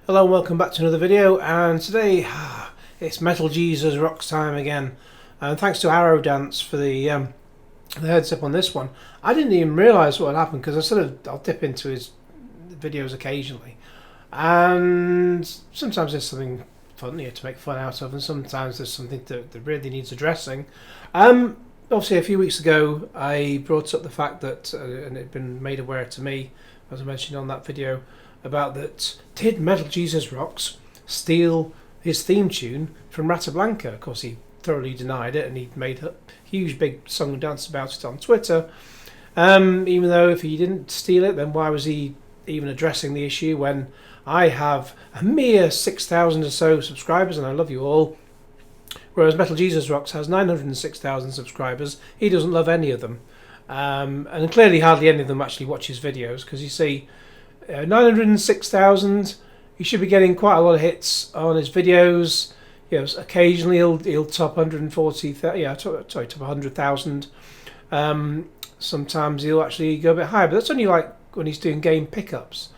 Hello and welcome back to another video, and today it's Metal Jesus Rocks time again, and thanks to Arrowdance for the heads up on this one. I didn't even realise what had happened because I'll dip into his videos occasionally, and sometimes there's something funny to make fun out of, and sometimes there's something that really needs addressing. Obviously a few weeks ago I brought up the fact that, and it had been made aware to me, as I mentioned on that video, about that did Metal Jesus Rocks steal his theme tune from Rata Blanca. Of course he thoroughly denied it, and he made a huge big song and dance about it on Twitter. Even though if he didn't steal it, then why was he even addressing the issue when I have a mere 6,000 or so subscribers, and I love you all, whereas Metal Jesus Rocks has 906,000 subscribers. He doesn't love any of them, and clearly hardly any of them actually watch his videos, because you see 906,000, he should be getting quite a lot of hits on his videos. You know, occasionally he'll top 140,000, top 100,000. Sometimes he'll actually go a bit higher, but that's only like when he's doing game pickups.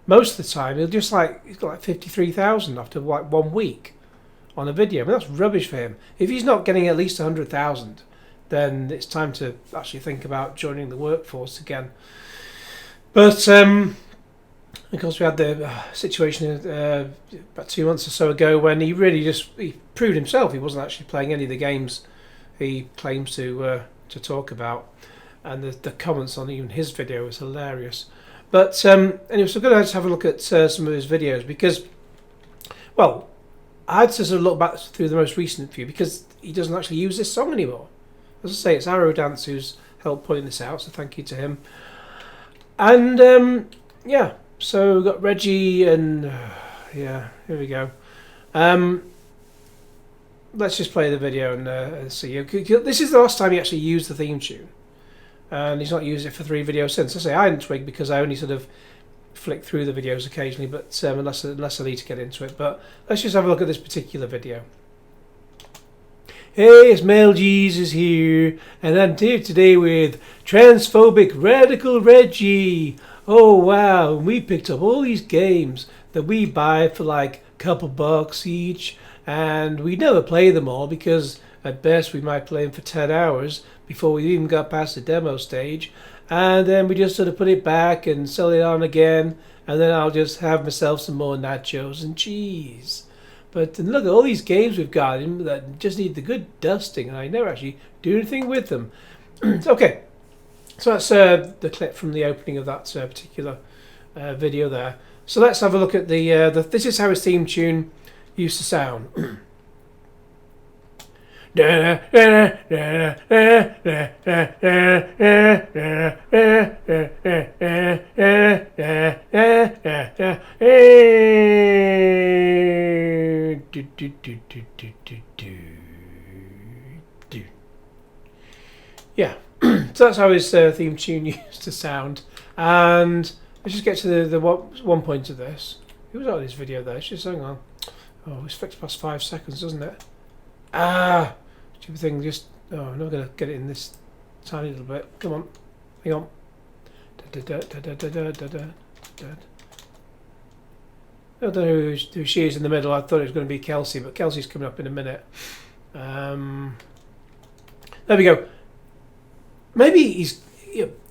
Most of the time he's got like 53,000 after like 1 week on a video. I mean, that's rubbish for him. If he's not getting at least 100,000, then it's time to actually think about joining the workforce again. But of course, we had the situation about 2 months or so ago when he proved himself. He wasn't actually playing any of the games he claims to talk about, and the comments on even his video was hilarious. But anyway, so I'm going to have a look at some of his videos, because, well, I had to sort of look back through the most recent few, because he doesn't actually use this song anymore. As I say, it's Arrowdance who's helped putting this out, so thank you to him. And yeah. So we've got Reggie, and yeah, here we go. Let's just play the video and see. This is the last time he actually used the theme tune, and he's not used it for 3 videos since. I say I hadn't twigged because I only sort of flick through the videos occasionally, but unless I need to get into it. But let's just have a look at this particular video. Hey, it's Metal Jesus here, and I'm here today with transphobic radical Reggie. Oh wow, we picked up all these games that we buy for like a couple bucks each, and we never play them all, because at best we might play them for 10 hours before we even got past the demo stage, and then we just sort of put it back and sell it on again, and then I'll just have myself some more nachos and cheese. But look at all these games we've got that just need the good dusting, and I never actually do anything with them. Okay. So that's the clip from the opening of that particular video there. So let's have a look at this is how his theme tune used to sound. Yeah. So that's how his theme tune used to sound. And let's just get to the one point of this. It was on his video there. Just hang on. Oh, it's fixed past 5 seconds, doesn't it? Ah, stupid thing. Just I'm not gonna get it in this tiny little bit. Come on, hang on. I don't know who she is in the middle. I thought it was going to be Kelsey, but Kelsey's coming up in a minute. There we go. Maybe he's.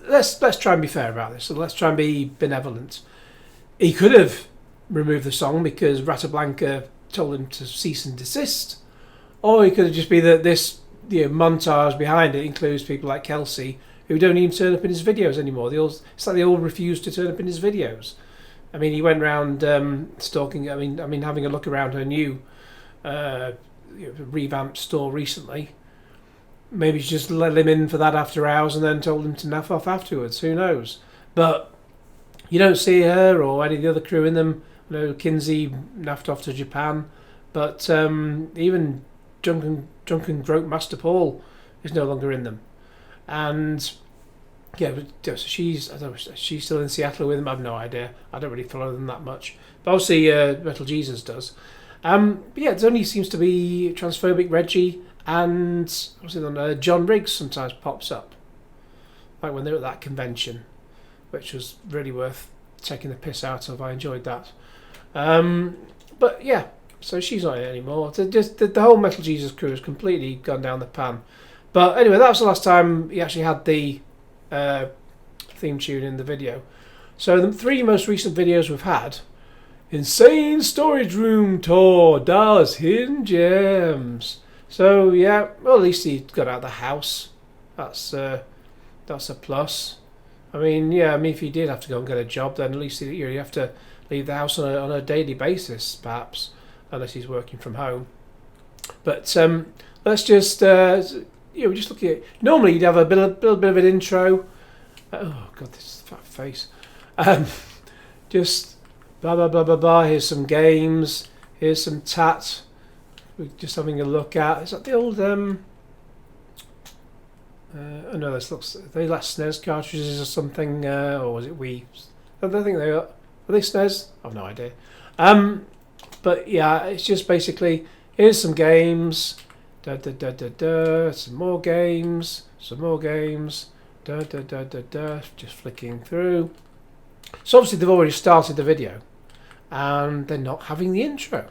Let's try and be fair about this. So let's try and be benevolent. He could have removed the song because Rata Blanca told him to cease and desist, or he could have just be that this montage behind it includes people like Kelsey who don't even turn up in his videos anymore. It's like they all refuse to turn up in his videos. I mean, he went around stalking. I mean, having a look around her new revamped store recently. Maybe she just let him in for that after hours and then told him to naff off afterwards. Who knows? But you don't see her or any of the other crew in them. You know, Kinsey naffed off to Japan, but even drunken broke Master Paul is no longer in them. And yeah, so she's still in Seattle with him. I have no idea. I don't really follow them that much. But obviously, Metal Jesus does. But yeah, it only seems to be transphobic Reggie. And obviously John Riggs sometimes pops up, like when they were at that convention, which was really worth taking the piss out of. I enjoyed that. But yeah, so she's not in it anymore. The whole Metal Jesus crew has completely gone down the pan. But anyway, that was the last time he actually had the theme tune in the video. So the 3 most recent videos we've had: Insane Storage Room Tour, Das Hidden Gems. So yeah, well, at least he got out of the house. That's a plus. I mean, yeah, I mean, if he did have to go and get a job, then at least you have to leave the house on a daily basis, perhaps, unless he's working from home. But let's just we're just looking at. Normally, you'd have a little bit of an intro. Oh God, this fat face. Just blah blah blah blah blah. Here's some games. Here's some tat. We're just having a look at. Is that the old oh no, this looks. Are they like SNES cartridges or something, or was it Wii? I don't think they are. Are they SNES? I've no idea. But yeah, it's just basically here's some games. Some more games. Some more games. Just flicking through. So obviously they've already started the video, and they're not having the intro,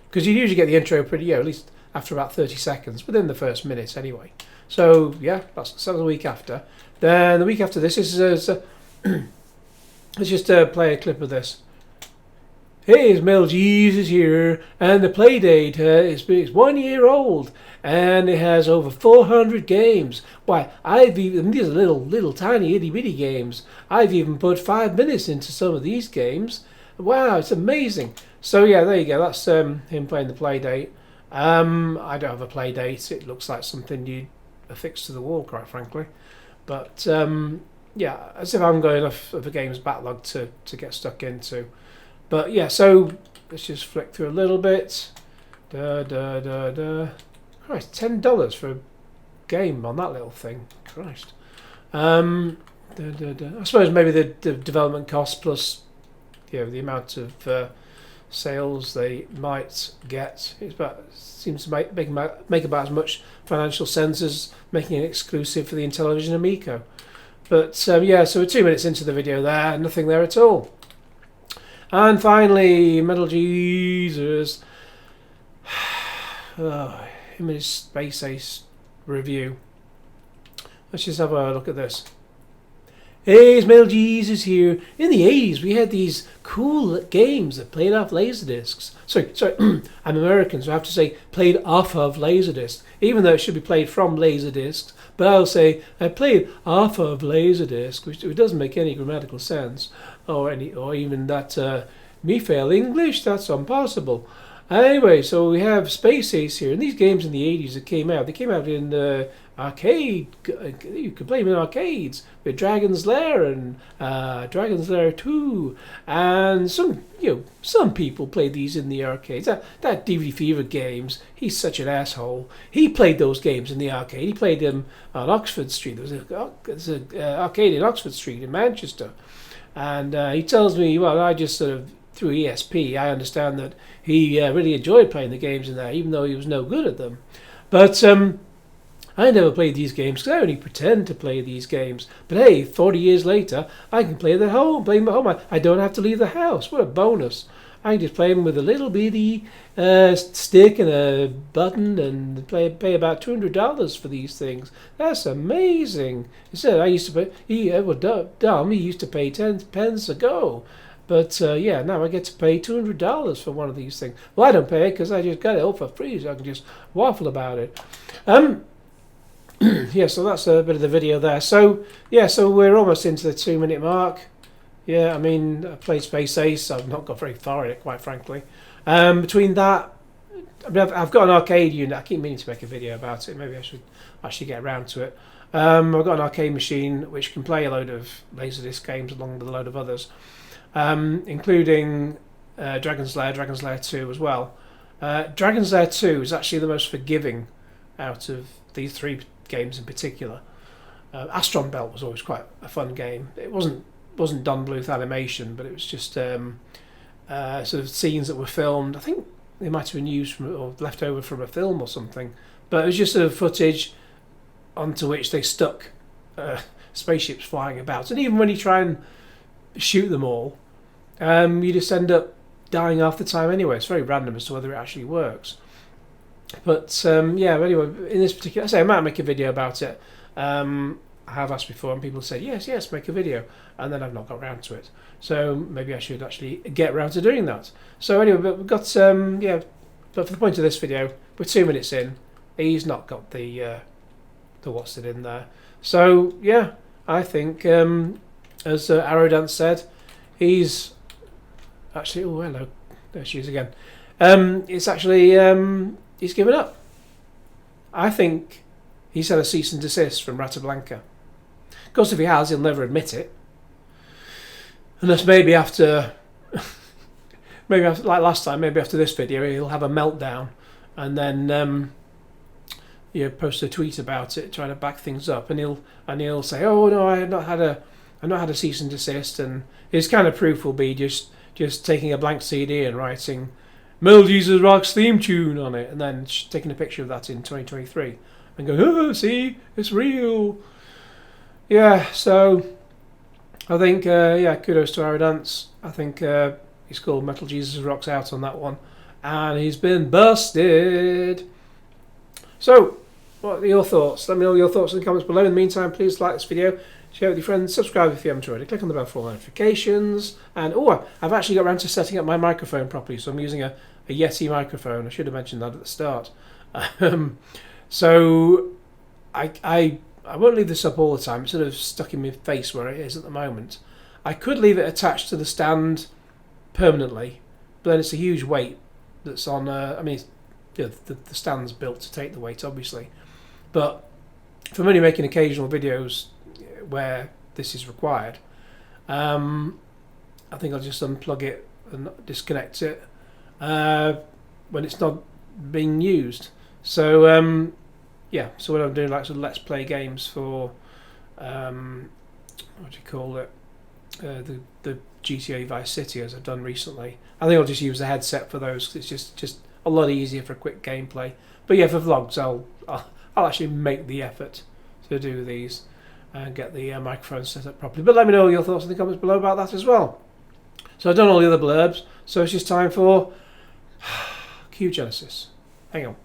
because you usually get the intro pretty, at least after about 30 seconds, within the first minute anyway. So yeah, that's the week after. Then the week after this is let's just play a clip of this. Hey, it's Metal Jesus here, and the playdate is 1 year old, and it has over 400 games. Why, these are little tiny itty bitty games. I've even put 5 minutes into some of these games. Wow, it's amazing. So yeah, there you go. That's him playing the playdate. I don't have a playdate. It looks like something you affix to the wall, quite frankly. But yeah, as if I'm going off of a game's backlog to get stuck into. But yeah, so let's just flick through a little bit. Christ, $10 for a game on that little thing. Christ. I suppose maybe the development cost plus the amount of sales they might get. Seems to make about as much financial sense as making it exclusive for the Intellivision Amico. But yeah, so we're 2 minutes into the video there, nothing there at all. And finally, Metal Jesus. Him and his Space Ace review. Let's just have a look at this. Hey, it's Metal Jesus here. In the 80s, we had these cool games that played off laserdiscs. Sorry, I'm American, so I have to say played off of laserdiscs, even though it should be played from laserdiscs. But I'll say I played off of laserdisc, which doesn't make any grammatical sense, or even that me fail English. That's impossible. Anyway, so we have Space Ace here, and these games in the 80s that came out. They came out in the arcade. You could play them in arcades with Dragon's Lair and Dragon's Lair 2, and some people played these in the arcades. That DVDfeverGames, he's such an asshole. He played those games in the arcade. He played them on Oxford Street. There's an arcade in Oxford Street in Manchester, and he tells me, well, I just sort of through ESP, I understand that he really enjoyed playing the games in there, even though he was no good at them. But I never played these games because I only pretend to play these games. But hey, 40 years later, I can play them at home. I don't have to leave the house. What a bonus. I can just play them with a little bitty stick and a button and pay about $200 for these things. That's amazing. Instead, I used to pay, he used to pay 10 pence a go. But yeah, now I get to pay $200 for one of these things. Well, I don't pay it because I just got it all for free, so I can just waffle about it. Yeah, so that's a bit of the video there. So yeah, so we're almost into the 2 minute mark. Yeah, I mean, I played Space Ace. I've not got very far in it, quite frankly. Between that, I mean, I've got an arcade unit. I keep meaning to make a video about it. Maybe I should actually get around to it. I've got an arcade machine which can play a load of Laserdisc games along with a load of others, including Dragon's Lair 2 as well. Dragon's Lair 2 is actually the most forgiving out of these 3 games in particular. Astron Belt was always quite a fun game. It wasn't done with animation, but it was just sort of scenes that were filmed. I think they might have been used from or left over from a film or something. But it was just sort of footage onto which they stuck spaceships flying about. And even when you try and shoot them all, you just end up dying half the time anyway. It's very random as to whether it actually works. But yeah, but anyway, in this particular, I might make a video about it. I have asked before, and people say yes, make a video, and then I've not got around to it. So maybe I should actually get around to doing that. So anyway, but we've got yeah. But for the point of this video, we're 2 minutes in. He's not got the what's it in there. So yeah, I think as Arrowdance said, he's actually, oh hello, there she is again. It's actually he's given up. I think he's had a cease and desist from Rata Blanca. Of course, if he has, he'll never admit it. Unless maybe after, maybe after, like last time, maybe after this video, he'll have a meltdown, and then post a tweet about it, trying to back things up, and he'll say, "Oh no, I've not had a cease and desist," and his kind of proof will be just taking a blank CD and writing Metal Jesus Rocks theme tune on it, and then taking a picture of that in 2023 and going, "Oh, see, it's real." Yeah, so I think kudos to Arrowdance. I think he's called Metal Jesus Rocks out on that one, and he's been busted. So, what are your thoughts? Let me know your thoughts in the comments below. In the meantime, please like this video, share it with your friends, subscribe if you haven't already, click on the bell for all notifications, and I've actually got around to setting up my microphone properly, so I'm using a Yeti microphone. I should have mentioned that at the start. So I won't leave this up all the time. It's sort of stuck in my face where it is at the moment. I could leave it attached to the stand permanently, but then it's a huge weight that's on. I mean, the stand's built to take the weight, obviously, but if I'm only making occasional videos where this is required, I think I'll just unplug it and disconnect it when it's not being used. So yeah, so what I'm doing, like sort of let's play games for what do you call it, the GTA Vice City, as I've done recently. I think I'll just use the headset for those, 'cause it's just a lot easier for quick gameplay. But yeah, for vlogs, I'll actually make the effort to do these and get the microphone set up properly. But let me know your thoughts in the comments below about that as well. So I've done all the other blurbs, so it's just time for Q Genesis. Hang on.